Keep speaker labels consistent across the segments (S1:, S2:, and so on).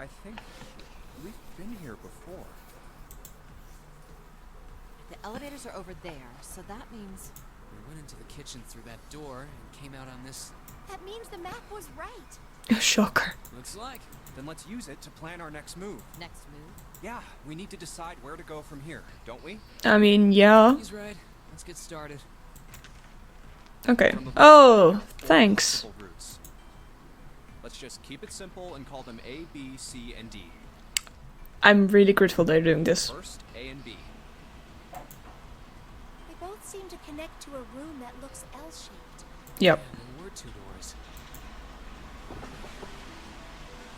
S1: I think we've been here before.
S2: The elevators are over there, so that means...
S3: We went into the kitchen through that door and came out on this...
S4: That means the map was right.
S5: Shocker.
S3: Looks like.
S1: Then let's use it to plan our next move.
S2: Next move?
S1: Yeah, we need to decide where to go from here, don't we?
S5: I mean, yeah.
S3: He's right. Let's get started.
S5: Okay. Oh, thanks.
S1: Routes. Let's just keep it simple and call them A, B, C, and D.
S5: I'm really grateful they're doing this.
S1: First, A and B.
S4: They both seem to connect to a room that looks L-shaped.
S5: Yep.
S3: Yeah, there were two doors.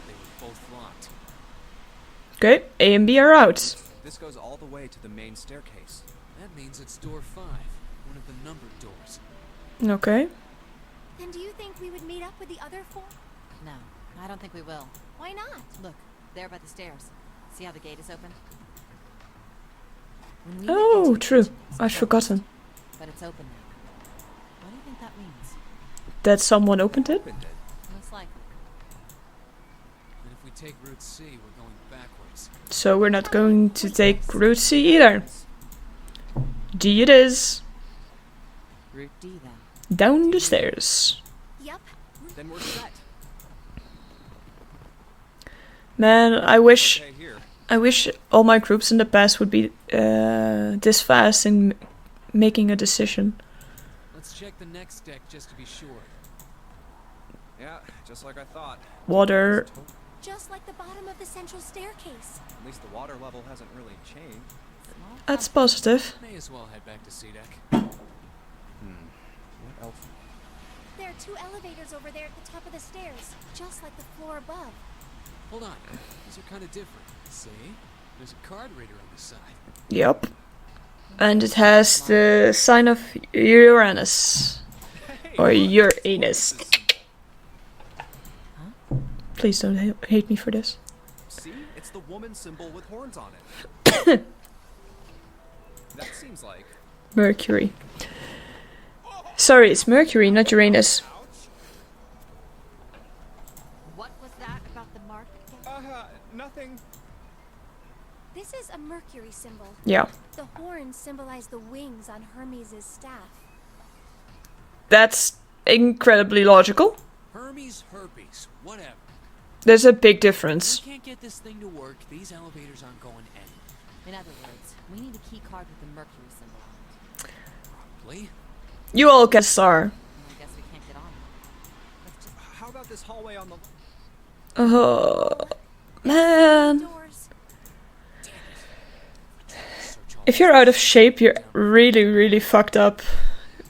S3: They were both locked.
S5: Okay, A and B are out.
S1: This goes all the way to the main staircase.
S3: That means it's door 5, one of the numbered doors.
S5: Okay.
S4: Then do you think we would meet up with the other 4?
S2: No, I don't think we will.
S4: Why not?
S2: Look, there by the stairs. See how the gate is open? When we went
S5: Oh,
S2: into the
S5: true.
S2: kitchen, it was
S5: I'd
S2: closed,
S5: forgotten.
S2: But it's open now. What do you think that means?
S5: That someone opened it?
S1: Opened it.
S2: Most likely.
S3: And if we take Route C, we're going backwards.
S5: So we're not going to take Route C either. D it is.
S2: Route D then.
S5: Down the stairs.
S4: Yep.
S1: Then we're set.
S5: Man, I wish
S1: Okay, here.
S5: all my groups in the past would be this fast in making a decision.
S3: Let's check the next deck just to be sure.
S1: Yeah, just like I thought.
S5: Water.
S4: Just like the bottom of the central staircase.
S1: At least the water level hasn't really changed.
S2: Small
S5: That's
S2: house.
S5: positive.
S3: May as well head back to C deck.
S1: What else?
S4: There are 2 elevators over there at the top of the stairs, just like the floor above.
S3: Hold on. These are kind of different. See? There's a card reader on the side.
S5: Yep. And it has the sign of Uranus. Or Uranus. Please don't hate me for this.
S1: See? It's the woman symbol with horns on it. That seems like...
S5: Mercury. Sorry, it's Mercury, not Uranus.
S2: What was that about the mark again?
S1: Nothing.
S4: This is a Mercury symbol.
S5: Yeah.
S4: The horns symbolize the wings on Hermes' staff.
S5: That's incredibly logical.
S3: Hermes, herpes, whatever.
S5: There's a big
S3: If
S5: difference.
S3: we can't get this thing to work, these elevators aren't going anywhere.
S2: In other words, we need a key card with the Mercury symbol on it.
S3: Probably.
S5: You all get a star.
S2: And I guess we can't get on it. Let's just...
S1: How about this hallway on the...
S5: Oh, man.
S4: Doors.
S3: Search all
S5: If you're out of shape, you're really, really fucked up.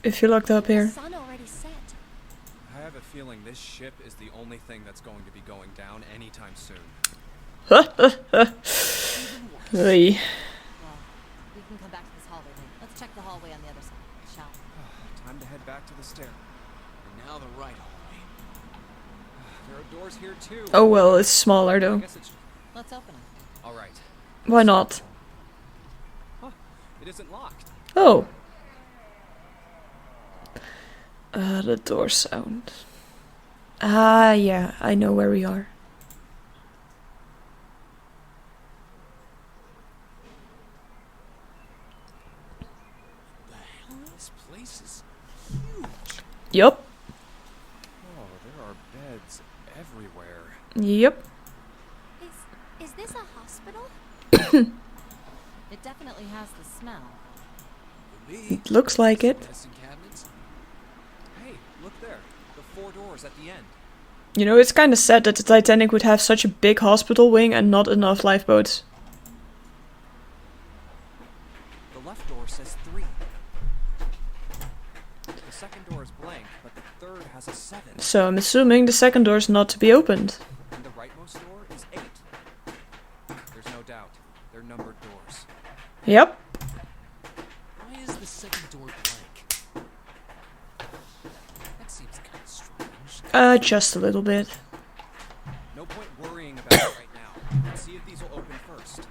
S5: If you're locked up
S4: The
S5: here.
S4: sun already set.
S1: I have a feeling this ship is the only thing that's going to be going down anytime soon.
S5: Oy.
S2: Well, we can come back to this hallway then. Let's check the hallway on the other side, shall we?
S1: Time to head back to the stair.
S3: And now the right hallway.
S1: There are doors here too.
S5: Oh well, it's smaller
S1: I
S5: though.
S1: guess it's...
S2: Let's open it.
S1: All right.
S5: Why not?
S1: Huh. It isn't locked.
S5: Oh. The door sound. Ah, yeah, I know where we are.
S3: The hell? This place is huge.
S5: Yup.
S1: Oh, there are beds everywhere.
S5: Yep.
S4: Is this a hospital?
S2: It definitely has the smell.
S3: For me,
S5: It looks like it.
S3: medicine cabinets.
S1: Hey, look there. The 4 doors at the end.
S5: You know, it's kind of sad that the Titanic would have such a big hospital wing and not enough lifeboats.
S1: The left door says 3. The second door is blank, but the third has a 7.
S5: So I'm assuming the second door is not to be opened.
S1: And the rightmost door is 8. There's no doubt. They're numbered doors.
S5: Yep.
S3: Why is the second door blank? That seems kind of strange.
S5: Just a little bit.
S1: No point worrying about it right now. Let's see if these will open first.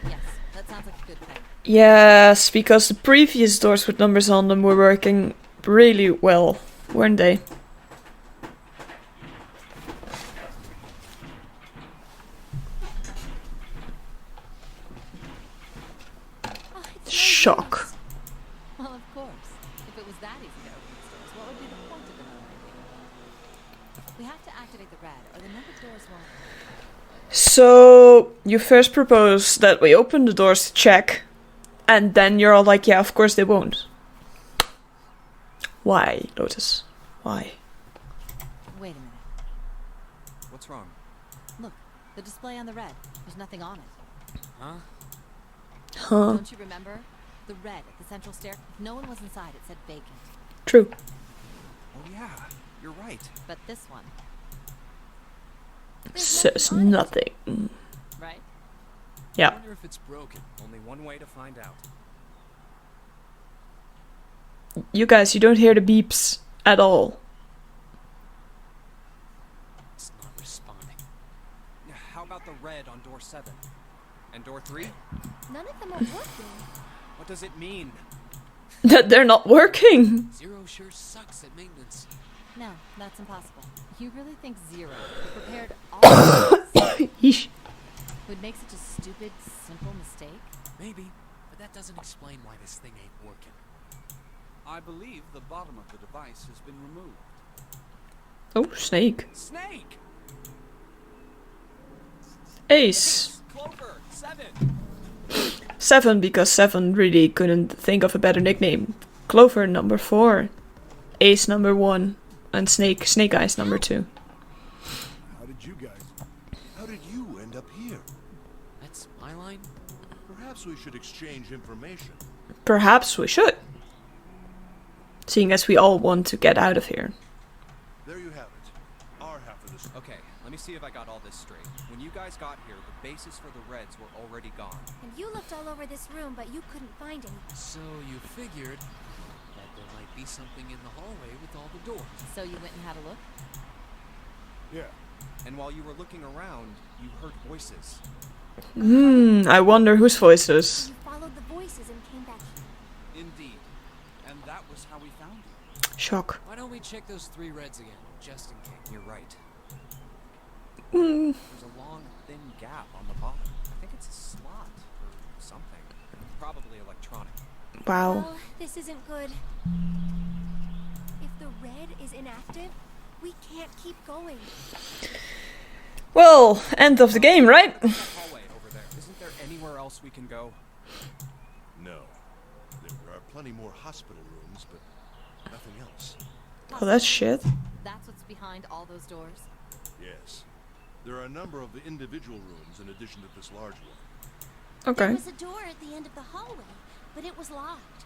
S2: Yes, that sounds like a good thing.
S5: Yes, because the previous doors with numbers on them were working really well, weren't they? Shock.
S2: Well, of course. If it was that easy to open the stairs, what would be the point of the Nonary thing? We have to activate the red, or the numbered doors won't.
S5: So you first propose that we open the doors to check, and then you're all like, yeah, of course they won't. Why, Lotus? Why?
S2: Wait a minute.
S1: What's wrong?
S2: Look, the display on the red. There's nothing on it.
S1: Huh?
S5: Huh.
S2: Don't you remember? The red at the central stair. If no one was inside, it said vacant.
S5: True.
S1: Oh yeah, you're right.
S2: But this one,
S5: Says nothing.
S2: right?
S3: I
S5: Yeah.
S3: wonder if it's broken.
S1: Only one way to find out.
S5: You guys, you don't hear the beeps at all.
S3: It's not responding.
S1: Yeah, how about the red on door 7? And door 3?
S4: None of them are working.
S1: What does it mean?
S5: That they're not working.
S3: Zero sure sucks at maintenance.
S2: No, that's impossible. You really think Zero prepared all of this
S5: Yeesh.
S2: would make such a stupid, simple mistake?
S3: Maybe, but that doesn't explain why this thing ain't working.
S6: I believe the bottom of the device has been removed.
S5: Oh, snake.
S1: Snake!
S5: Ace.
S1: Clover! 7!
S5: 7, because 7 really couldn't think of a better nickname. Clover number 4. Ace number 1. And Snake Eyes number 2.
S7: How did you end up here?
S3: That's my line?
S7: Perhaps we should exchange information.
S5: Perhaps we should. Seeing as we all want to get out of here.
S7: There you have it. Our half of this.
S1: Okay, let me see if I got all this straight. When you guys got here, the bases for the reds were already gone.
S4: And you looked all over this room, but you couldn't find any.
S3: So you figured that there might be something in the hallway with all the doors.
S2: So you went and had a look?
S7: Yeah.
S1: And while you were looking around, you heard voices.
S5: I wonder whose voices.
S4: You followed the voices and came back here.
S6: Indeed. And that was how we found you.
S5: Shock.
S3: Why don't we check those 3 reds again, just in case?
S1: You're right.
S5: Mm.
S1: There's a long, thin gap on the bottom. I think it's a slot or something. Probably electronic.
S5: Wow.
S4: Well, this isn't good. If the red is inactive, we can't keep going.
S5: Well, end of the game, right?
S1: That hallway over there. Isn't there anywhere else we can go?
S7: No. There are plenty more hospital rooms, but nothing else.
S5: Oh, that's shit.
S2: That's what's behind all those doors?
S7: Yes. There are a number of the individual rooms in addition to this large one.
S5: Okay.
S4: There was a door at the end of the hallway, but it was locked.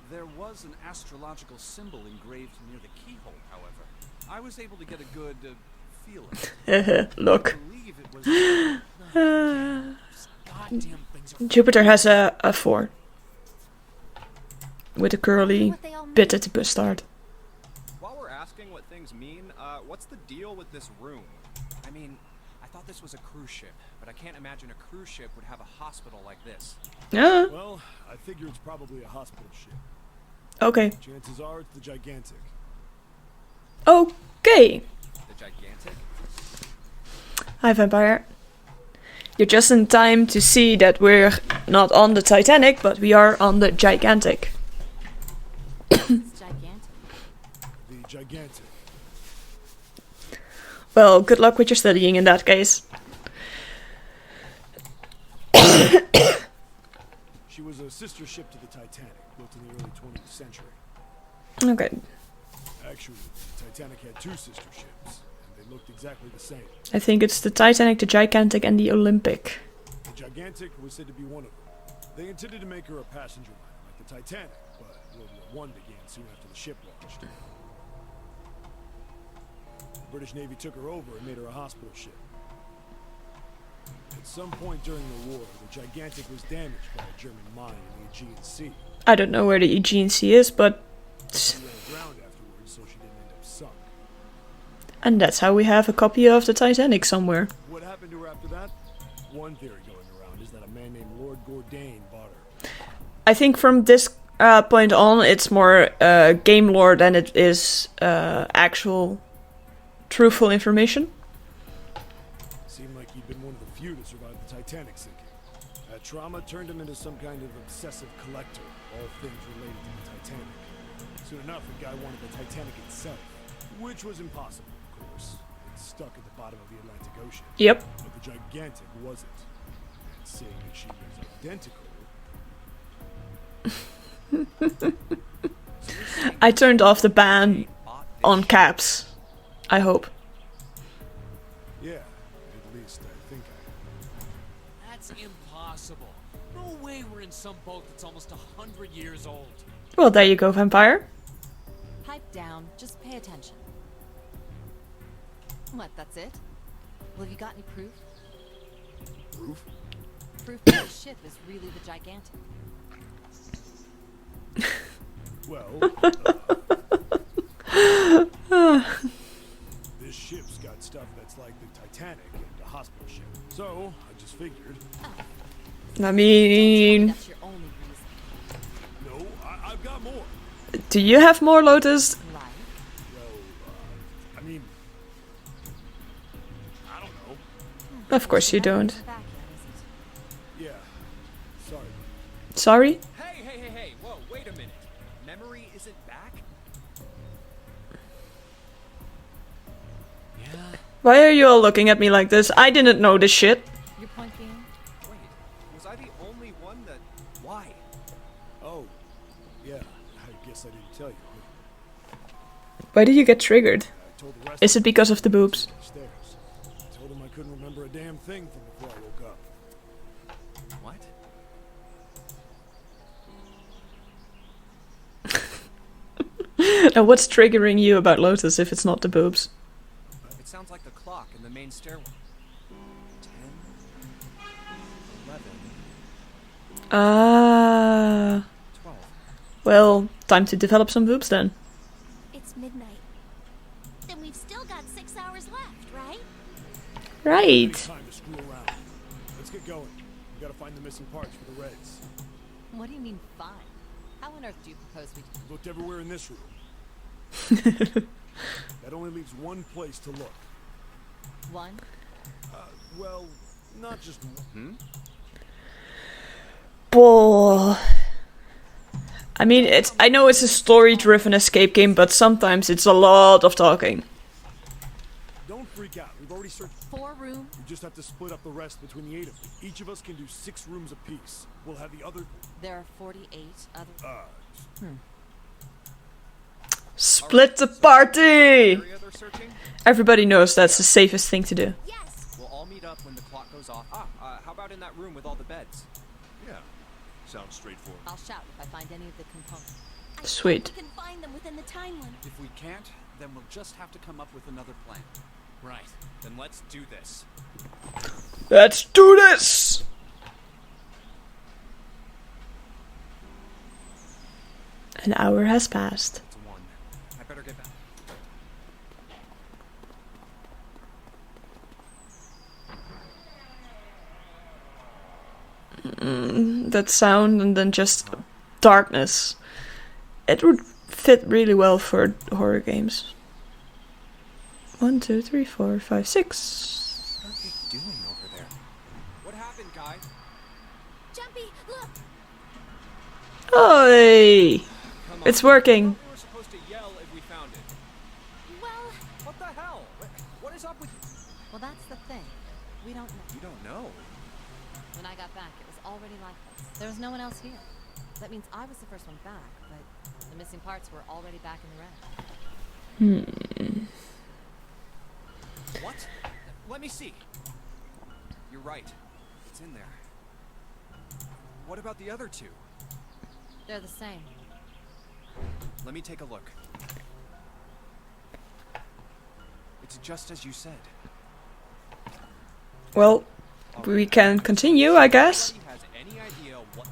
S6: There was an astrological symbol engraved near the keyhole, however. I was able to get a good feeling.
S5: Look.
S6: I believe it was...
S3: These goddamn things are
S5: Jupiter has a 4. With a curly
S4: What they all
S5: bit at the start.
S1: While we're asking what things mean, what's the deal with this room? I mean, I thought this was a cruise ship, but I can't imagine a cruise ship would have a hospital like this.
S5: Yeah.
S8: Well, I figure it's probably a hospital ship.
S5: Okay.
S8: Chances are it's the Gigantic.
S5: Okay.
S1: The gigantic?
S5: Hi, Vampire. You're just in time to see that we're not on the Titanic, but we are on the Gigantic.
S2: It's gigantic.
S8: The Gigantic.
S5: Well, good luck with your studying in that case.
S8: She was a sister ship to the Titanic, built in the early 20th century.
S5: Okay.
S8: Actually, the Titanic had 2 sister ships, and they looked exactly the same.
S5: I think it's the Titanic, the Gigantic, and the Olympic.
S8: The Gigantic was said to be one of them. They intended to make her a passenger liner like the Titanic, but World War I began soon after the ship launched. The British Navy took her over and made her a hospital ship. At some point during the war, the Gigantic was damaged by a German mine in the Aegean Sea.
S5: I don't know where the Aegean Sea is, but...
S8: She ran aground afterwards, so she didn't end up sunk.
S5: And that's how we have a copy of the Titanic somewhere.
S8: What happened to her after that? One theory going around is that a man named Lord Gourdain bought her.
S5: I think from this point on, it's more game lore than it is actual truthful information.
S8: Seemed like he'd been one of the few to survive the Titanic sinking. That trauma turned him into some kind of obsessive collector, all things related to the Titanic. Soon enough, the guy wanted the Titanic itself, which was impossible, of course. It's stuck at the bottom of the Atlantic Ocean.
S5: Yep.
S8: But the Gigantic wasn't. And seeing that she was identical...
S5: I turned off the ban on caps. I hope.
S8: Yeah, at least I think I am.
S3: That's impossible. No way we're in some boat that's almost 100 years old.
S5: Well, there you go, vampire.
S2: Pipe down. Just pay attention. What, that's it? Well, have you got any proof?
S8: Proof?
S2: Proof that the ship is really the Gigantic.
S8: Well, this ship's got stuff that's like the Titanic and a hospital ship. So, I just figured...
S5: I mean...
S2: That's your only reason.
S8: No, I've got more.
S5: Do you have more, Lotus?
S2: Right?
S8: Well, I mean... I don't know.
S5: Of course you don't.
S2: Back yet, is it?
S8: Yeah, sorry.
S5: Sorry?
S1: Hey, whoa, wait a minute. Memory isn't back?
S3: Yeah.
S5: Why are you all looking at me like this? I didn't know this shit.
S2: Your point being?
S1: Wait, was I the only one that... Why?
S8: Oh, yeah, I guess I didn't tell you.
S5: Why did you get triggered?
S8: I told the rest
S5: Is it because of the boobs?
S8: upstairs. I told him I couldn't remember a damn thing from before I woke up.
S1: What?
S5: Now what's triggering you about Lotus if it's not the boobs?
S1: It sounds like the clock in the main stairwell. 10, 11,
S5: Ah.
S1: 12.
S5: Well, time to develop some boobs then.
S4: It's midnight. Then we've still got 6 hours left, right?
S8: Any
S5: Right.
S8: time to screw around. Let's get going. We gotta find the missing parts for the Reds.
S2: What do you mean, fine? How on earth do you propose we do?
S8: Looked everywhere in this room. That only leaves one place to look.
S2: One?
S8: Well, not just one.
S5: Well, I mean, I know it's a story-driven escape game, but sometimes it's a lot of talking.
S8: Don't freak out. We've already searched.
S2: 4 room?
S8: We just have to split up the rest between the 8 of them. Each of us can do 6 rooms apiece. We'll have the other...
S2: There are 48 other...
S5: Split the party!
S1: Area they're searching?
S5: Everybody knows that's the safest thing to do.
S4: Yes.
S1: We'll all meet up when the clock goes off. How about in that room with all the beds?
S7: Yeah, sounds straightforward.
S2: I'll shout if I find any of the components.
S4: I think
S5: Sweet.
S4: we can find them within the time limit.
S6: If we can't, then we'll just have to come up with another plan.
S3: Right.
S1: Then let's do this.
S5: Let's do this! An hour has passed.
S1: It's 1. I better get back.
S5: That sound and then just darkness. It would fit really well for horror games. 1, 2, 3, 4, 5, 6.
S1: What are they doing over there? What happened, guy?
S4: Jumpy, look.
S5: Oi!
S1: Come on.
S5: It's working.
S1: I thought we were supposed to yell if we found it.
S4: Well,
S1: What the hell? What is up with you?
S2: Well, that's the thing. We don't know.
S1: You don't know.
S2: When I got back, it was already lifeless. There was no one else here. That means I was the first one back, but the missing parts were already back in the red.
S1: What? Let me see. You're right. It's in there. What about the other 2?
S2: They're the same.
S1: Let me take a look. It's just as you said.
S5: Well, we can continue, I guess.
S1: Nobody has any idea what...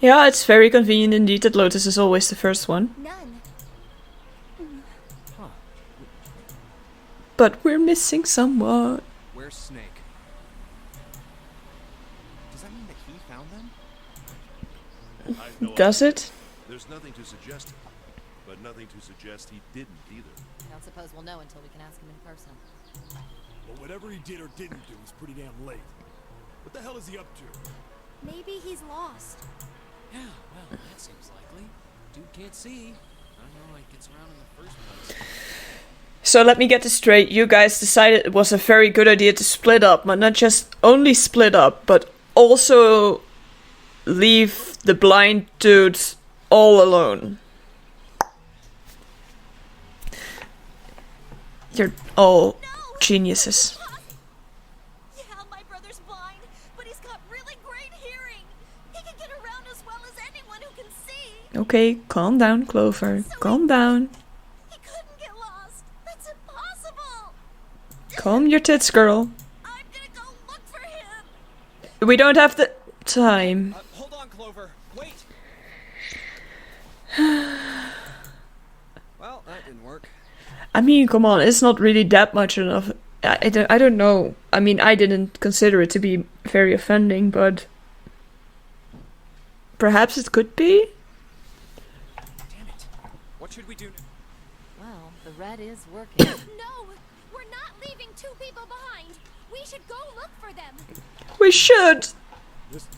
S5: Yeah, it's very convenient indeed that Lotus is always the first one.
S4: none.
S1: Huh.
S5: But we're missing someone.
S1: Where's Snake? Does that mean that he found them?
S7: I have no
S5: Does
S7: idea.
S5: it?
S7: There's nothing to suggest it, but nothing to suggest he didn't either.
S2: I don't suppose we'll know until we can ask him in person.
S8: But whatever he did or didn't do is pretty damn late. What the hell is he up to?
S4: Maybe he's lost.
S3: Yeah, well, that seems likely. Dude can't see. I don't know how he gets around in the first place.
S5: So let me get this straight. You guys decided it was a very good idea to split up, but not just only split up, but also leave the blind dude all alone. You're all geniuses.
S4: Yeah, my brother's blind, but he's got really great hearing. He can get around as well as anyone who can see.
S5: Okay, calm down, Clover. Calm down.
S4: He couldn't get lost. That's impossible.
S5: Calm your tits, girl.
S4: I'm gonna go look for him.
S5: We don't have the time.
S1: Hold on, Clover. Wait. Well, that didn't work.
S5: I mean, come on, it's not really that much enough. I don't know. I mean, I didn't consider it to be very offending, but perhaps it could be?
S1: Damn it. What should we do now?
S2: Well, the red is working.
S4: No, we're not leaving two people behind. We should go look for them.
S5: We should!
S8: This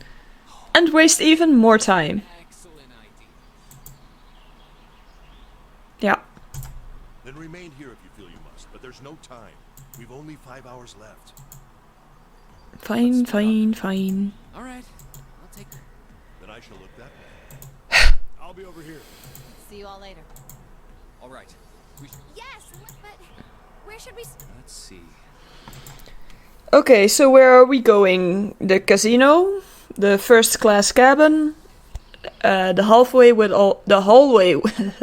S5: And waste even more time.
S3: Excellent idea.
S5: Yeah.
S7: Then remain here if you feel you must, but there's no time. We've only 5 hours left.
S5: Fine, fine, fine.
S3: All right, I'll take that.
S7: Then I shall look that way.
S8: I'll be over here.
S2: See you all later.
S1: All right. We should...
S4: Yes, but where should we?
S1: Let's see.
S5: Okay, so where are we going? The casino? The first class cabin? The hallway with all the hallway with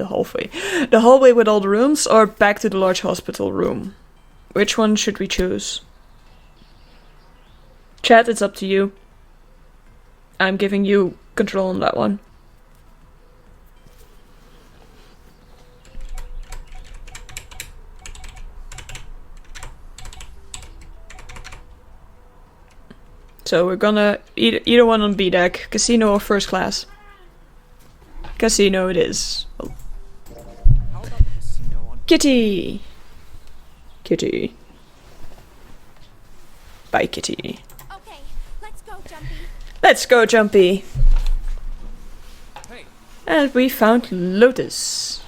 S5: all the rooms, or back to the large hospital room? Which one should we choose? Chat, it's up to you. I'm giving you control on that one. So we're gonna either one on B deck, casino or first class. Casino it is. Oh.
S1: How about the casino on...
S5: Kitty! Kitty. Bye, Kitty.
S4: Okay, let's go, Jumpy.
S5: Let's go, Jumpy!
S1: Hey,
S5: And we found Lotus.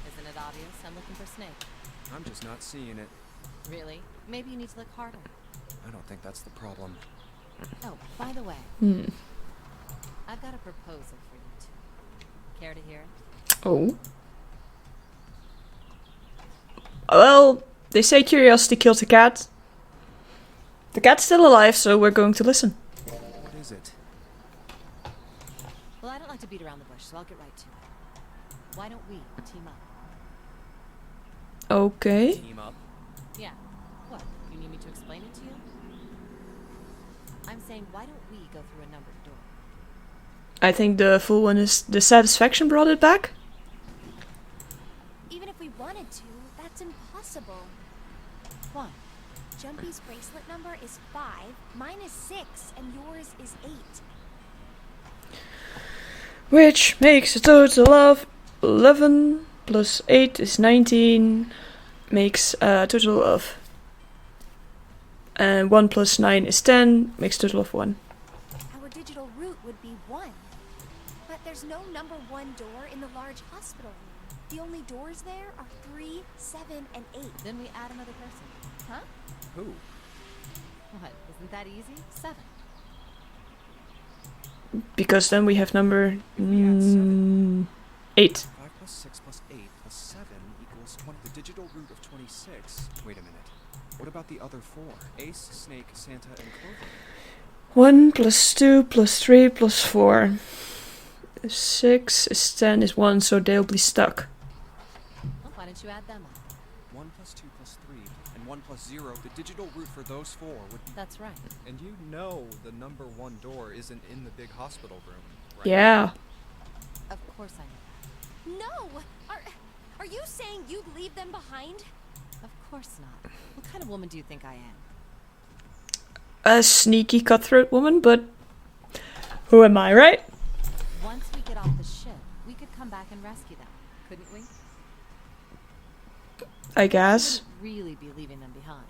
S2: Isn't it obvious? I'm looking for Snake.
S1: I'm just not seeing it.
S2: Really? Maybe you need to look harder.
S1: I don't think that's the problem.
S2: Oh, by the way, I've got a proposal for you two. Care to hear it?
S5: Oh. Well, they say curiosity kills the cat. The cat's still alive, so we're going to listen.
S1: What is it?
S2: Well, I don't like to beat around the bush, so I'll get right to it. Why don't we team up?
S5: Okay.
S1: Team up?
S2: Yeah. What? You need me to explain it to you? I'm saying, why don't we go through a numbered door?
S5: I think the full one is the satisfaction brought it back.
S4: Even if we wanted to, that's impossible.
S2: Why?
S4: Jumpy's bracelet number is 5, mine is 6, and yours is 8.
S5: Which makes a total of 11 plus 8 is 19. Makes a total of... And 1 plus 9 is 10. Makes a total of 1.
S4: Our digital route would be 1. But there's no number 1 door in the large hospital room. The only doors there are 3, 7, and 8.
S2: Then we add another person.
S4: Huh?
S1: Who?
S2: What? Isn't that easy? 7.
S5: Because then we have number 8.
S1: 5 plus 6 plus 8 plus 7 equals 20. The digital root of 26. Wait a minute. What about the other 4? Ace, Snake, Santa, and Clover.
S5: 1 plus 2 plus 3 plus 4. 6 is 10 is 1, so they'll be stuck.
S2: Well, why don't you add them up?
S1: 1 plus 2 plus 3 and 1 plus 0. The digital root for those 4 would be...
S2: That's right.
S1: And you know the number 1 door isn't in the big hospital room, right?
S5: Yeah.
S2: Of course I know.
S4: No! Are you saying you'd leave them behind?
S2: Of course not. What kind of woman do you think I am?
S5: A sneaky cutthroat woman, but who am I, right?
S2: Once we get off the ship, we could come back and rescue them, couldn't we?
S5: I guess.
S2: Wouldn't really be leaving them behind.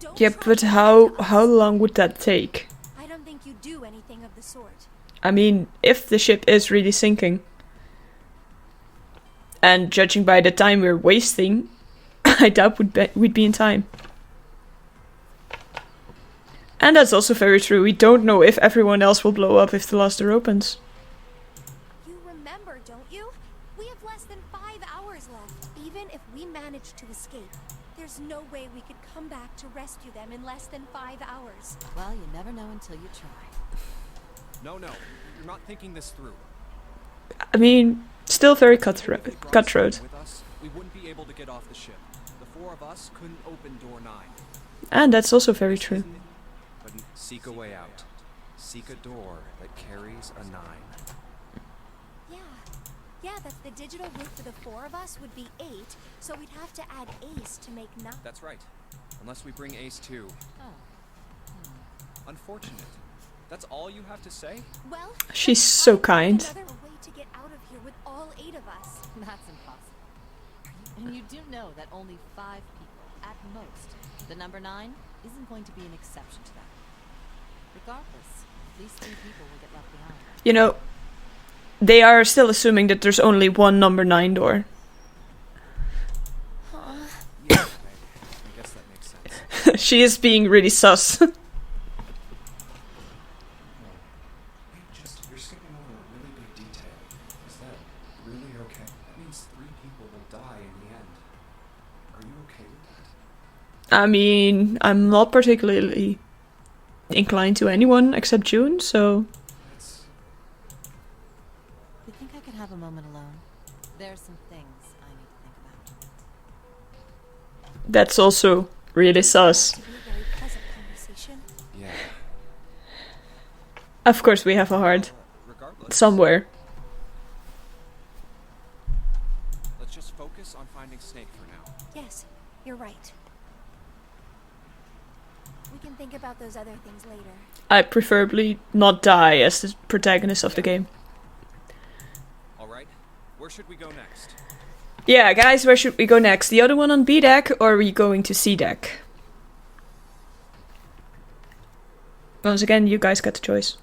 S4: Don't
S5: Yeah,
S4: try
S5: but
S4: to lie
S5: how
S4: to us.
S5: long would that take?
S4: I don't think you do anything of the sort.
S5: I mean, if the ship is really sinking, and judging by the time we're wasting, I doubt we'd be in time. And that's also very true. We don't know if everyone else will blow up if the last door opens.
S4: You remember, don't you? We have less than 5 hours left. Even if we manage to escape, there's no way we could come back to rescue them in less than 5 hours.
S2: Well, you never know until you try.
S1: No, you're not thinking this through.
S5: I mean, still very
S1: If we brought someone
S5: cutthroat.
S1: with us, we wouldn't be able to get off the ship. The 4 of us couldn't open door 9.
S5: And that's also very true.
S1: But seek a way out. Seek a door that carries a 9.
S4: Yeah, that's the digital route for the 4 of us would be 8, so we'd have to add Ace to make 9.
S1: That's right. Unless we bring Ace too.
S2: Oh.
S1: Unfortunate. That's all you have to say?
S4: Well,
S5: She's
S4: let's
S5: so
S4: try and
S5: kind.
S4: find another way to get out of here with all 8 of us.
S2: That's impossible. And you do know that only 5 people, at most. The number 9 isn't going to be an exception to that. Regardless, at least 3 people will get left behind.
S5: You know, they are still assuming that there's only one number 9 door.
S1: Yeah, I guess that makes sense.
S5: She is being really sus.
S1: You're skipping over a really big detail. Is that really okay? That means 3 people will die in the end. Are you okay with that?
S5: I mean, I'm not particularly inclined to anyone except June, so...
S2: You think I could have a moment alone? There's some things I need to think about.
S5: That's also really sus.
S4: To be a very pleasant conversation.
S1: Yeah.
S5: Of course we have a heart.
S1: Regardless,
S5: Somewhere.
S1: let's just focus on finding Snake for now.
S4: Yes, you're right. We can think about those other things later.
S5: I preferably not die as the protagonist of the game.
S1: Alright, where should we go next?
S5: Yeah, guys, where should we go next? The other one on B deck, or are we going to C deck? Once again, you guys got the choice.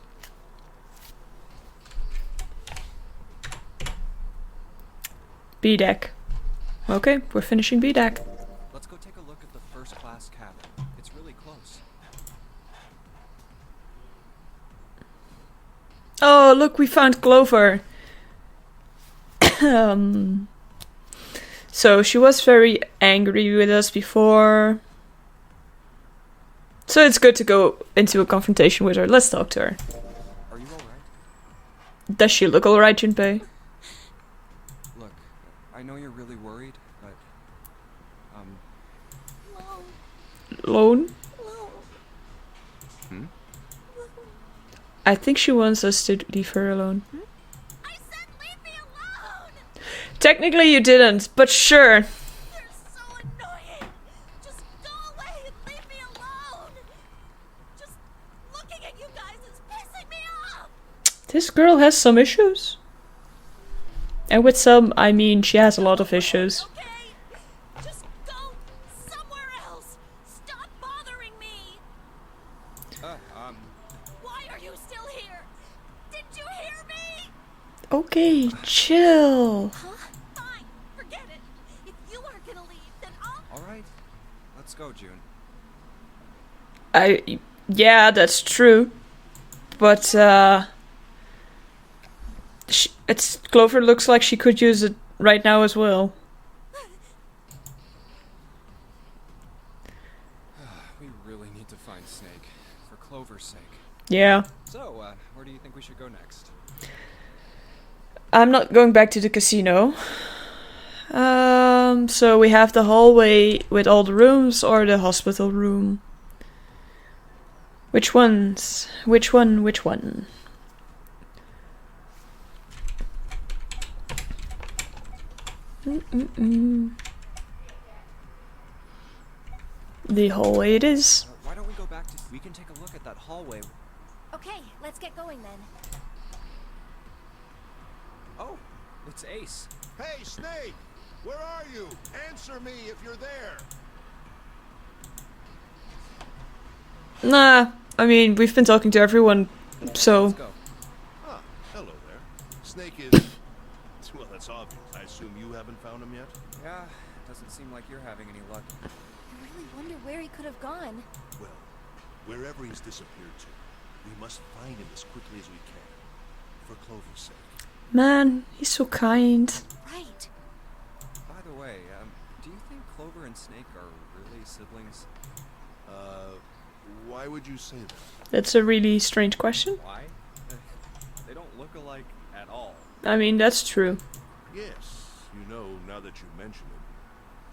S5: B deck. Okay, we're finishing B deck.
S1: Let's go take a look at the first class cabin. It's really close.
S5: Oh, look, we found Clover. So she was very angry with us before. So it's good to go into a confrontation with her. Let's talk to her.
S1: Are you alright?
S5: Does she look alright, Junpei?
S1: Look, I know you're really worried, but...
S5: Alone?
S1: Hmm?
S5: I think she wants us to leave her alone.
S4: I said leave me alone!
S5: Technically you didn't, but sure.
S4: You're so annoying! Just go away and leave me alone! Just looking at you guys is pissing me off!
S5: This girl has some issues. And with some, I mean she has a lot of issues.
S4: Okay? Just go somewhere else! Stop bothering me! Why are you still here? Did you hear me?
S5: Okay, chill.
S4: Huh? Fine, forget it. If you aren't gonna leave, then I'll...
S1: Alright, let's go, June.
S5: Yeah, that's true. But, Clover looks like she could use it right now as well.
S1: We really need to find Snake, for Clover's sake.
S5: Yeah.
S1: So, where do you think we should go next?
S5: I'm not going back to the casino. So we have the hallway with all the rooms or the hospital room. Which ones? Which one? Which one? The hallway it is.
S1: Why don't we go back to... We can take a look at that hallway.
S4: Okay, let's get going then.
S1: Oh, it's Ace.
S7: Hey, Snake! Where are you? Answer me if you're there.
S5: Nah, I mean, we've been talking to everyone, so...
S1: Let's go.
S7: Ah, hello there. Snake is... Well, that's obvious. I assume you haven't found him yet?
S1: Yeah, doesn't seem like you're having any luck.
S4: I really wonder where he could have gone.
S7: Well, wherever he's disappeared to, we must find him as quickly as we can. For Clover's sake.
S5: Man, he's so kind.
S4: Right.
S1: By the way, do you think Clover and Snake are really siblings?
S7: Why would you say that?
S5: That's a really strange question.
S1: Why? They don't look alike at all.
S5: I mean, that's true.
S7: Yes, you know, now that you mention it,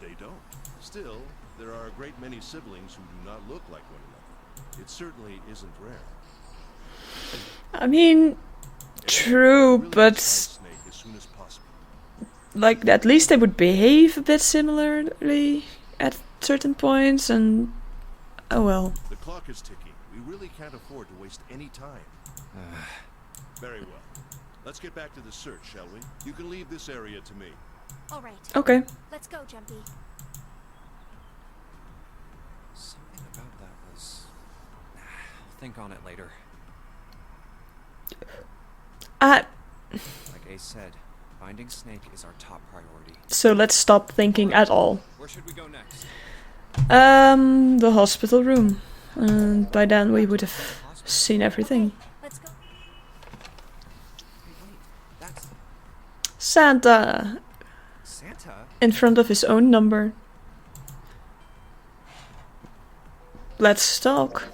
S7: they don't. Still, there are a great many siblings who do not look like one another. It certainly isn't rare.
S5: I mean, true,
S7: Really
S5: but...
S7: find Snake as soon as possible.
S5: Like, at least they would behave a bit similarly at certain points, and... Oh well.
S7: The clock is ticking. We really can't afford to waste any time. Very well. Let's get back to the search, shall we? You can leave this area to me.
S4: All right.
S5: Okay.
S4: Let's go, Jumpy.
S1: Something about that was... I'll think on it later. Like Ace said, finding Snake is our top priority.
S5: So let's stop thinking at all.
S1: Where should we go next?
S5: The hospital room. And by then we would have seen everything.
S4: Let's go.
S1: Hey, wait, that's
S5: Santa!
S1: Santa?
S5: In front of his own number. Let's talk.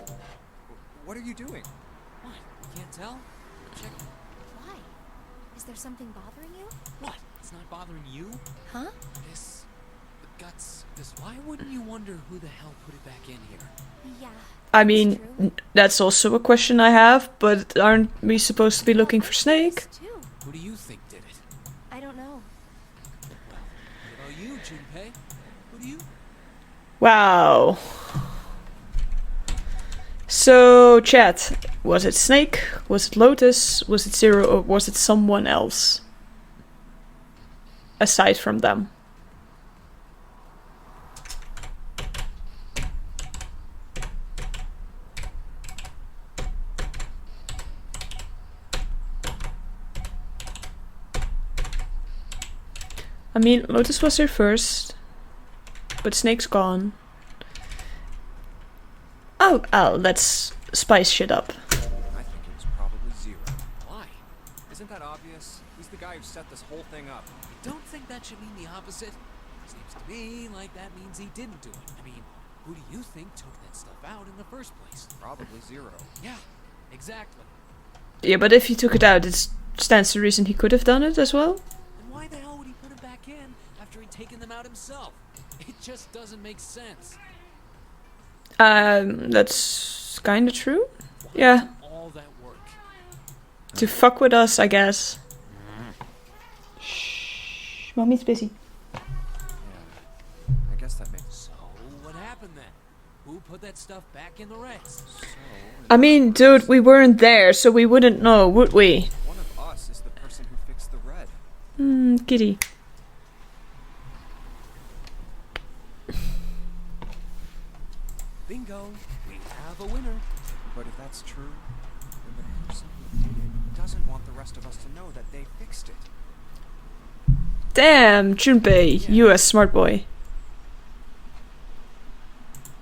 S1: What are you doing?
S3: What? You can't tell? Check.
S4: Why? Is there something bothering you?
S3: What? It's not bothering you?
S4: Huh?
S3: This... The guts... This... Why wouldn't you wonder who the hell put it back in here?
S4: Yeah.
S5: I mean, that's also a question I have, but aren't we supposed to be looking for Snake?
S4: Too.
S3: Who do you think did it?
S4: I don't know.
S3: What about you, Junpei? Who do you...
S5: Wow. So, chat, was it Snake? Was it Lotus? Was it Zero? Or was it someone else? Aside from them. I mean, Lotus was here first, but Snake's gone. Oh, let's spice shit up.
S1: I think it was probably Zero.
S3: Why?
S1: Isn't that obvious? He's the guy who set this whole thing up.
S3: I don't think that should mean the opposite. Seems to me like that means he didn't do it. I mean, who do you think took that stuff out in the first place?
S1: Probably Zero.
S3: Yeah, exactly.
S5: Yeah, but if he took it out, it stands to reason he could have done it as well.
S3: And why the hell would he put it back in after he'd taken them out himself? It just doesn't make sense.
S5: That's kinda true.
S3: Why
S5: Yeah.
S3: do all that work?
S5: To fuck with us, I guess. Shh, mommy's busy.
S1: Yeah. I guess that makes
S3: So, what happened then? Who put that stuff back in the rest?
S1: so.
S5: I mean, dude, we weren't there, so we wouldn't know, would we?
S1: One of us is the person who fixed the red.
S5: Kitty.
S3: Bingo! We have a winner.
S1: But if that's true, then the person who did it doesn't want the rest of us to know that they fixed it.
S5: Damn, Junpei, you a smart boy.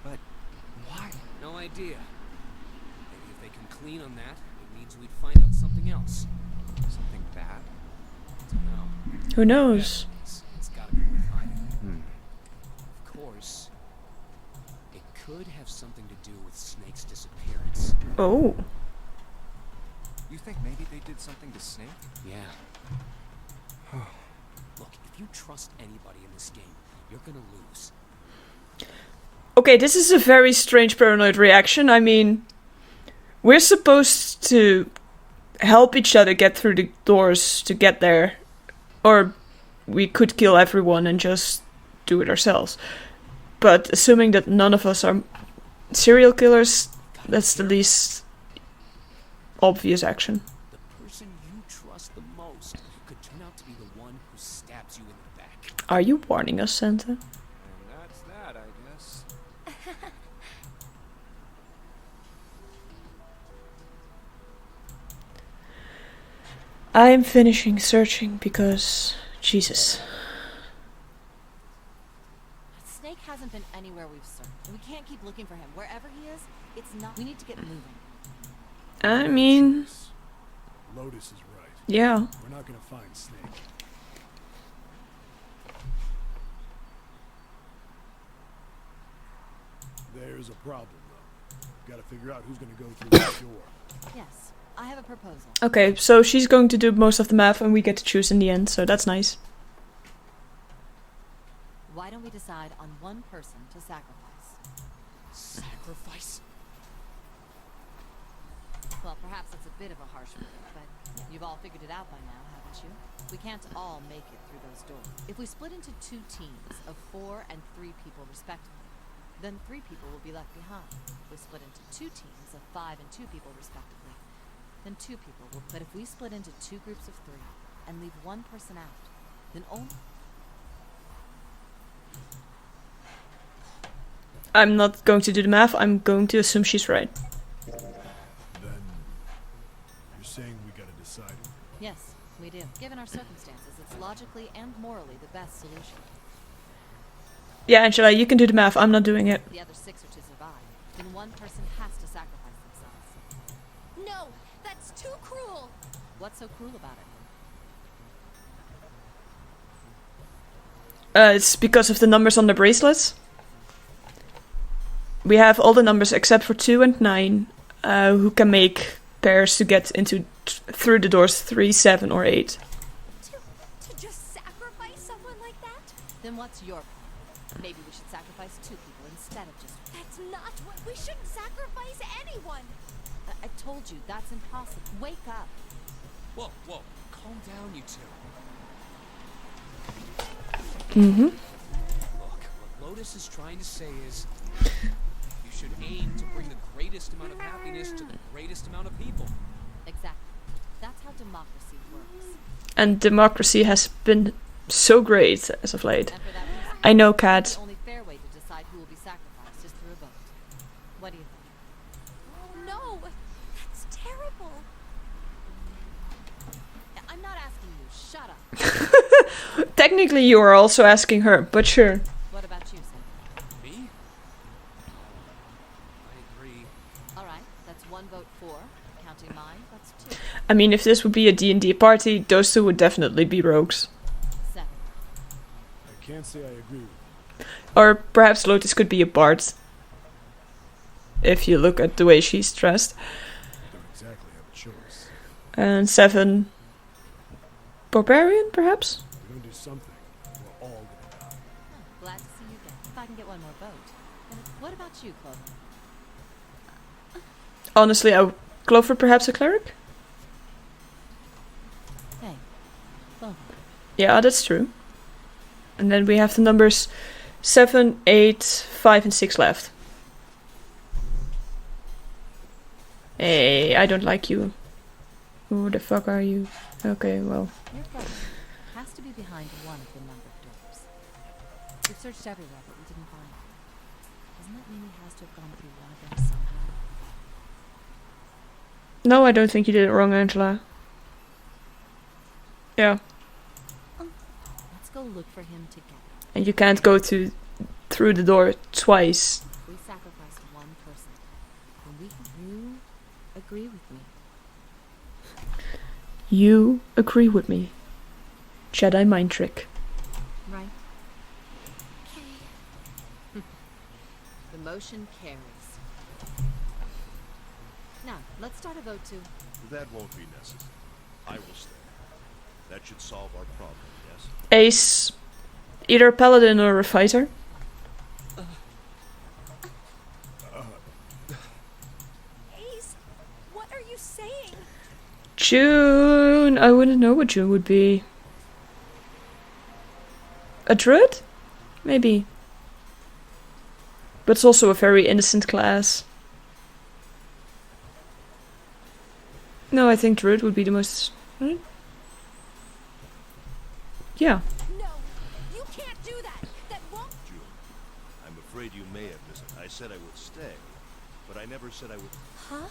S1: But why?
S3: No idea. Maybe if they can clean on that, it means we'd find out something else.
S1: Something bad?
S3: Don't know.
S5: Who knows?
S3: It's gotta be worth hiding. Of course, it could have something to do with Snake's disappearance.
S5: Oh.
S1: You think maybe they did something to Snake?
S3: Yeah. Look, if you trust anybody in this game, you're gonna lose.
S5: Okay, this is a very strange paranoid reaction. I mean, we're supposed to help each other get through the doors to get there. Or we could kill everyone and just do it ourselves. But assuming that none of us are serial killers, that's the least obvious action.
S3: The person you trust the most could turn out to be the one who stabs you in the back.
S5: Are you warning us, Santa?
S1: And that's that, I guess.
S5: I'm finishing searching because... Jesus.
S2: Snake hasn't been anywhere we've searched. We can't keep looking for him. Wherever he is, it's not. We need to get moving.
S5: I mean...
S8: Lotus is right.
S5: Yeah.
S8: We're not gonna find Snake. There's a problem, though. Gotta figure out who's gonna go through that door.
S2: Yes, I have a proposal.
S5: Okay, so she's going to do most of the math and we get to choose in the end, so that's nice.
S2: Why don't we decide on one person to sacrifice?
S3: Sacrifice?
S2: Well, perhaps it's a bit of a harsh word, but you've all figured it out by now, haven't you? We can't all make it through those doors. If we split into 2 teams of 4 and 3 people respectively, then 3 people will be left behind. If we split into 2 teams of 5 and 2 people respectively, then 2 people will. But if we split into 2 groups of 3 and leave 1 person out, then only...
S5: I'm not going to do the math, I'm going to assume she's right.
S8: Then you're saying we gotta decide.
S2: Yes, we do. Given our circumstances, it's logically and morally the best solution.
S5: Yeah, Angela, you can do the math, I'm not doing it.
S2: The other 6 are to survive. Then 1 person has to sacrifice themselves.
S4: No, that's too cruel.
S2: What's so cruel about it?
S5: It's because of the numbers on the bracelets. We have all the numbers except for 2 and 9, who can make pairs to get into through the doors 3, 7, or 8.
S4: To just sacrifice someone like that?
S2: Then what's your plan? Maybe we should sacrifice 2 people instead of just...
S4: That's not what we shouldn't sacrifice anyone.
S2: I told you, that's impossible. Wake up.
S3: Whoa, whoa. Calm down, you 2.
S5: Mm-hmm.
S3: Look, what Lotus is trying to say is... you should aim to bring the greatest amount of happiness to the greatest amount of people.
S2: Exactly. That's how democracy works.
S5: And democracy has been so great as of late.
S2: And for that reason,
S5: I know, Kat.
S2: the only fair way to decide who will be sacrificed is through a vote. What do you think?
S4: No, that's terrible.
S2: I'm not asking you. Shut up.
S5: Technically you are also asking her, but sure.
S2: What about you, Sam?
S3: Me? I agree.
S2: All right, that's 1 vote for. Counting mine, that's 2.
S5: I mean, if this would be a D&D party, those 2 would definitely be rogues.
S2: 7.
S8: I can't say I agree with you.
S5: Or perhaps Lotus could be a bard. If you look at the way she's dressed.
S8: Don't exactly have a choice.
S5: And 7... barbarian, perhaps?
S8: If we don't do something, we're all gonna die.
S2: Oh, glad to see you again. If I can get 1 more vote. And what about you, Clover?
S5: Honestly, Clover perhaps a cleric?
S2: Hey, Clover.
S5: Yeah, that's true. And then we have the numbers 7, 8, 5 and 6 left. Hey, I don't like you. Who the fuck are you? Okay, well.
S2: Your brother has to be behind 1 of the numbered doors. We've searched everywhere, but we didn't find him. Doesn't that mean he has to have gone through 1 of them somehow?
S5: No, I don't think you did it wrong, Angela. Yeah.
S2: Let's go look for him together.
S5: And you can't go through the door twice.
S2: If we sacrificed 1 person, then you agree with me.
S5: You agree with me. Jedi mind trick.
S2: Right?
S4: Okay.
S2: The motion carries. Now, let's start a vote to...
S7: That won't be necessary. I will stay. That should solve our problem, yes?
S5: Ace, either a paladin or a fighter.
S4: Ace, what are you saying?
S5: June, I wouldn't know what June would be. A druid? Maybe. But it's also a very innocent class. No, I think druid would be the most... Right? Yeah.
S4: No, you can't do that. That won't...
S7: June, I'm afraid you may have missed it. I said I would stay, but I never said I would...
S4: Huh?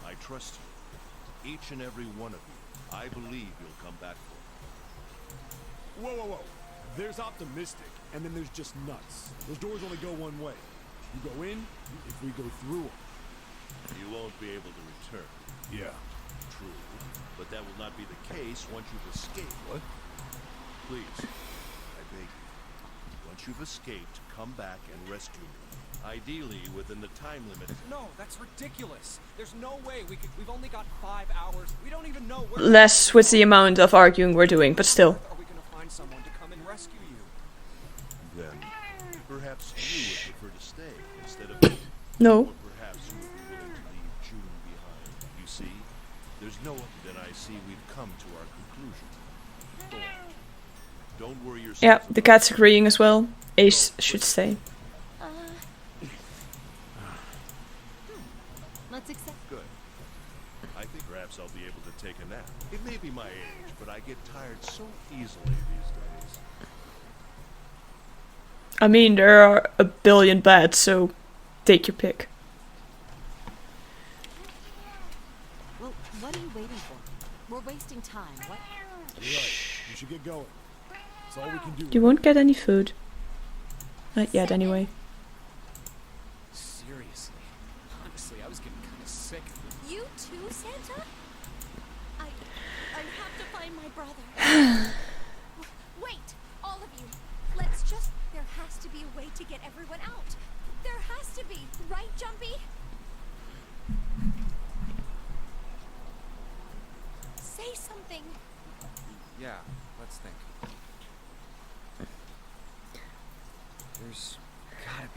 S7: I trust you. Each and every one of you. I believe you'll come back for it.
S8: Whoa, whoa, whoa. There's optimistic, and then there's just nuts. Those doors only go one way. You go in, if we go through them.
S7: You won't be able to return.
S8: Yeah.
S7: True. But that will not be the case once you've escaped.
S8: What?
S7: Please, I beg you. Once you've escaped, come back and rescue me. Ideally, within the time limit.
S1: No, that's ridiculous. There's no way we've only got 5 hours. We don't even know where.
S5: Less with the amount of arguing we're doing, but still.
S1: Are we gonna find someone to come and rescue you?
S7: Then, perhaps you would prefer to stay instead of me.
S5: No.
S7: Or perhaps you would be willing to leave June behind. You see, there's no one. Then I see we've come to our conclusion. Go on. Don't worry yourself.
S5: Yeah, the cat's agreeing as well. Ace should stay.
S2: Let's accept.
S7: Good. I think perhaps I'll be able to take a nap. It may be my age, but I get tired so easily these days.
S5: I mean, there are a billion beds, so take your pick.
S2: Well, what are you waiting for? We're wasting time. What?
S8: You're right. We should get going. That's all we can do.
S5: You won't get any food. Not yet, anyway.
S3: Seriously. Honestly, I was getting kind of sick.
S4: You too, Santa? I have to find my brother. Wait, all of you. Let's just. There has to be a way to get everyone out. There has to be, right, Jumpy? Say something.
S1: Yeah, let's think. There's gotta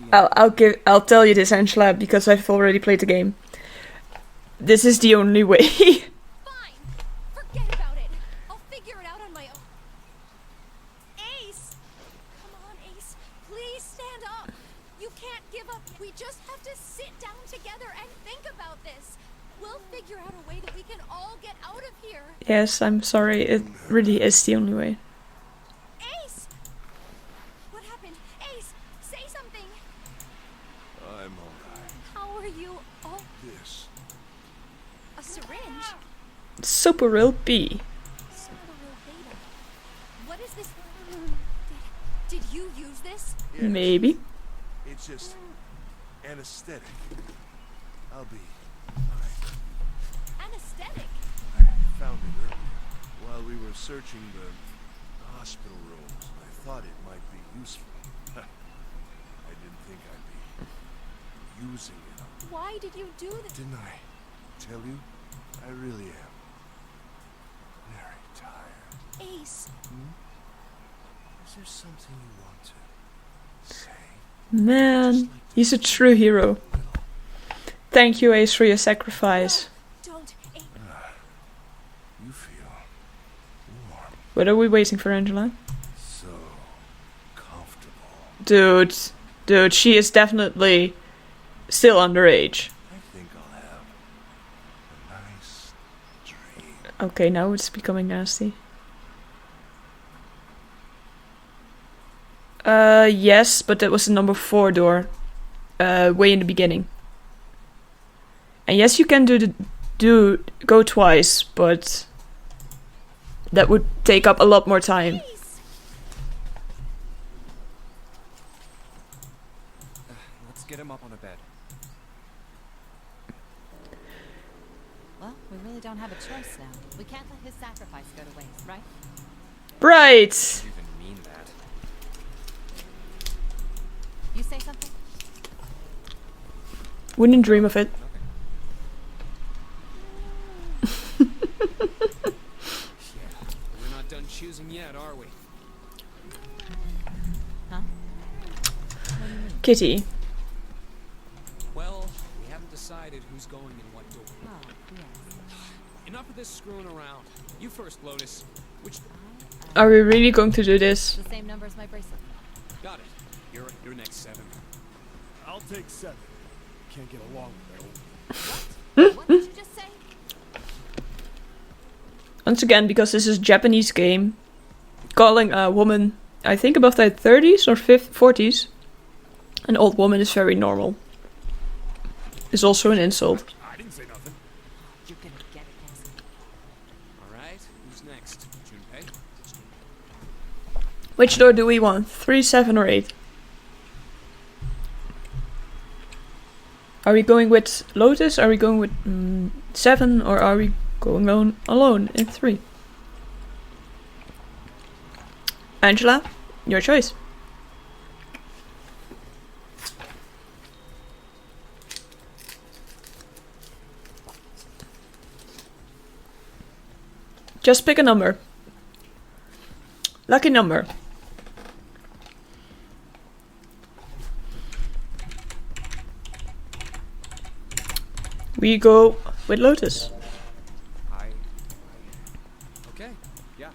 S1: be.
S5: I'll tell you this, Angela, because I've already played the game. This is the only way.
S4: Fine. Forget about it. I'll figure it out on my own. Ace! Come on, Ace. Please stand up. You can't give up. We just have to sit down together and think about this. We'll figure out a way that we can all get out of here.
S5: Yes, I'm sorry. It really is the only way.
S4: Ace! What happened? Ace, say something.
S7: I'm alright.
S4: How are you? Oh,
S7: This.
S4: a syringe?
S5: Super real B.
S4: Solaril beta. What is this? Did you use this?
S7: Yes.
S5: Maybe.
S7: It's just anesthetic. I'll be.
S4: Anesthetic.
S7: I found it earlier while we were searching the hospital rooms. I thought it might be useful. I didn't think I'd be using it.
S4: Why did you do this?
S7: Didn't I tell you? I really am very tired.
S4: Ace.
S7: Is there something you want to say?
S5: Man, he's a true hero. Thank you, Ace, for your sacrifice.
S4: Don't. Ace.
S7: You feel warm,
S5: What are we waiting for, Angela?
S7: so comfortable.
S5: Dude, she is definitely still underage.
S7: I think I'll have a nice dream.
S5: Okay, now it's becoming nasty. Yes, but that was the number 4 door. Way in the beginning. And yes, you can go twice, but that would take up a lot more time.
S4: Ace.
S1: Let's get him up on a bed.
S2: Well, we really don't have a choice now. We can't let his sacrifice go to waste, right?
S5: Right.
S1: You even mean that?
S2: You say something?
S5: Wouldn't dream of it.
S3: Yeah, we're not done choosing yet, are we?
S2: Huh?
S5: Kitty.
S3: Well, we haven't decided who's going in what door.
S2: Oh, yes.
S3: Enough of this screwing around. You first, Lotus. Which...
S5: Are we really going to do this?
S2: The same number as my bracelet.
S3: Got it. You're next 7.
S8: I'll take 7. Can't get along with that.
S2: What did you just say?
S5: Once again, because this is a Japanese game, calling a woman, I think above their 30s or 40s, an old woman is very normal. Is also an insult.
S8: I didn't say nothing.
S2: You're gonna get it, Nancy.
S3: All right.
S5: Which door do we want? 3, 7, or 8? Are we going with Lotus? Are we going with 7? Or are we going alone in 3? Angela, your choice. Just pick a number. Lucky number. We go with Lotus.
S3: Okay.
S1: Yeah.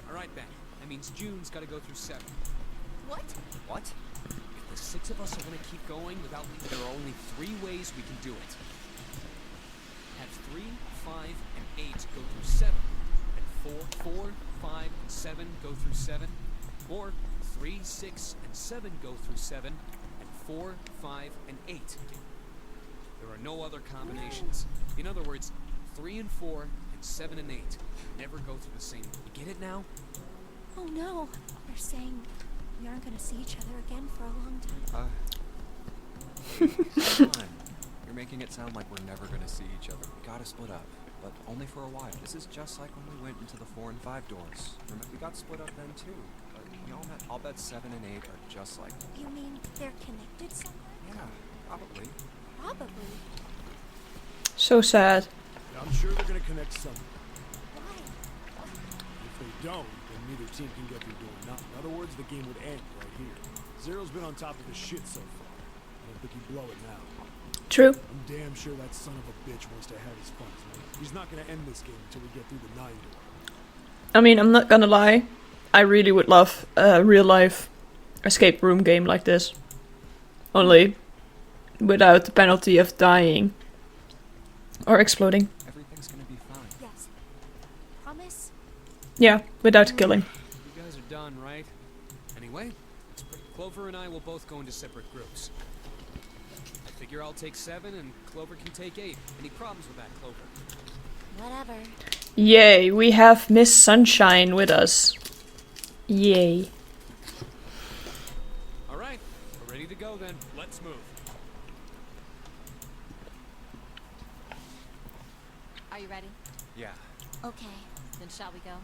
S3: All right, Ben. That means June's got to go through 7.
S4: What?
S1: What?
S3: If the 6 of us are going to keep going without leaving, there are only 3 ways we can do it. Have 3, 5, and 8 go through 7. And 4, 5, and 7 go through 7. Or 3, 6, and 7 go through 7. And 4, 5, and 8. There are no other combinations. In other words, 3 and 4 and 7 and 8 never go through the same. You get it now?
S4: Oh no. They're saying we aren't gonna see each other again for a long time.
S1: Come on. You're making it sound like we're never gonna see each other. We gotta split up, but only for a while. This is just like when we went into the 4 and 5 doors. Remember, we got split up then too. But we all met. I'll bet 7 and 8 are just like them.
S4: You mean they're connected somewhere?
S1: Yeah, probably.
S4: Probably.
S5: So sad.
S8: I'm sure they're gonna connect somewhere.
S4: Why?
S8: If they don't, then neither team can get their door knocked. In other words, the game would end right here. Zero's been on top of his shit so far. I don't think he'd blow it now.
S5: True.
S8: I'm damn sure that son of a bitch wants to have his fun, man. He's not gonna end this game until we get through the 9 door.
S5: I mean, I'm not gonna lie. I really would love a real life escape room game like this. Only without the penalty of dying or exploding.
S1: Everything's gonna be fine.
S4: Yes. Promise?
S5: Yeah, without killing.
S3: You guys are done, right? Anyway, Clover and I will both go into separate groups. I figure I'll take 7 and Clover can take 8. Any problems with that, Clover?
S4: Whatever.
S5: Yay, we have Miss Sunshine with us. Yay.
S3: Alright, we're ready to go then. Let's move.
S2: Are you ready?
S1: Yeah.
S4: Okay.
S2: Then shall we go?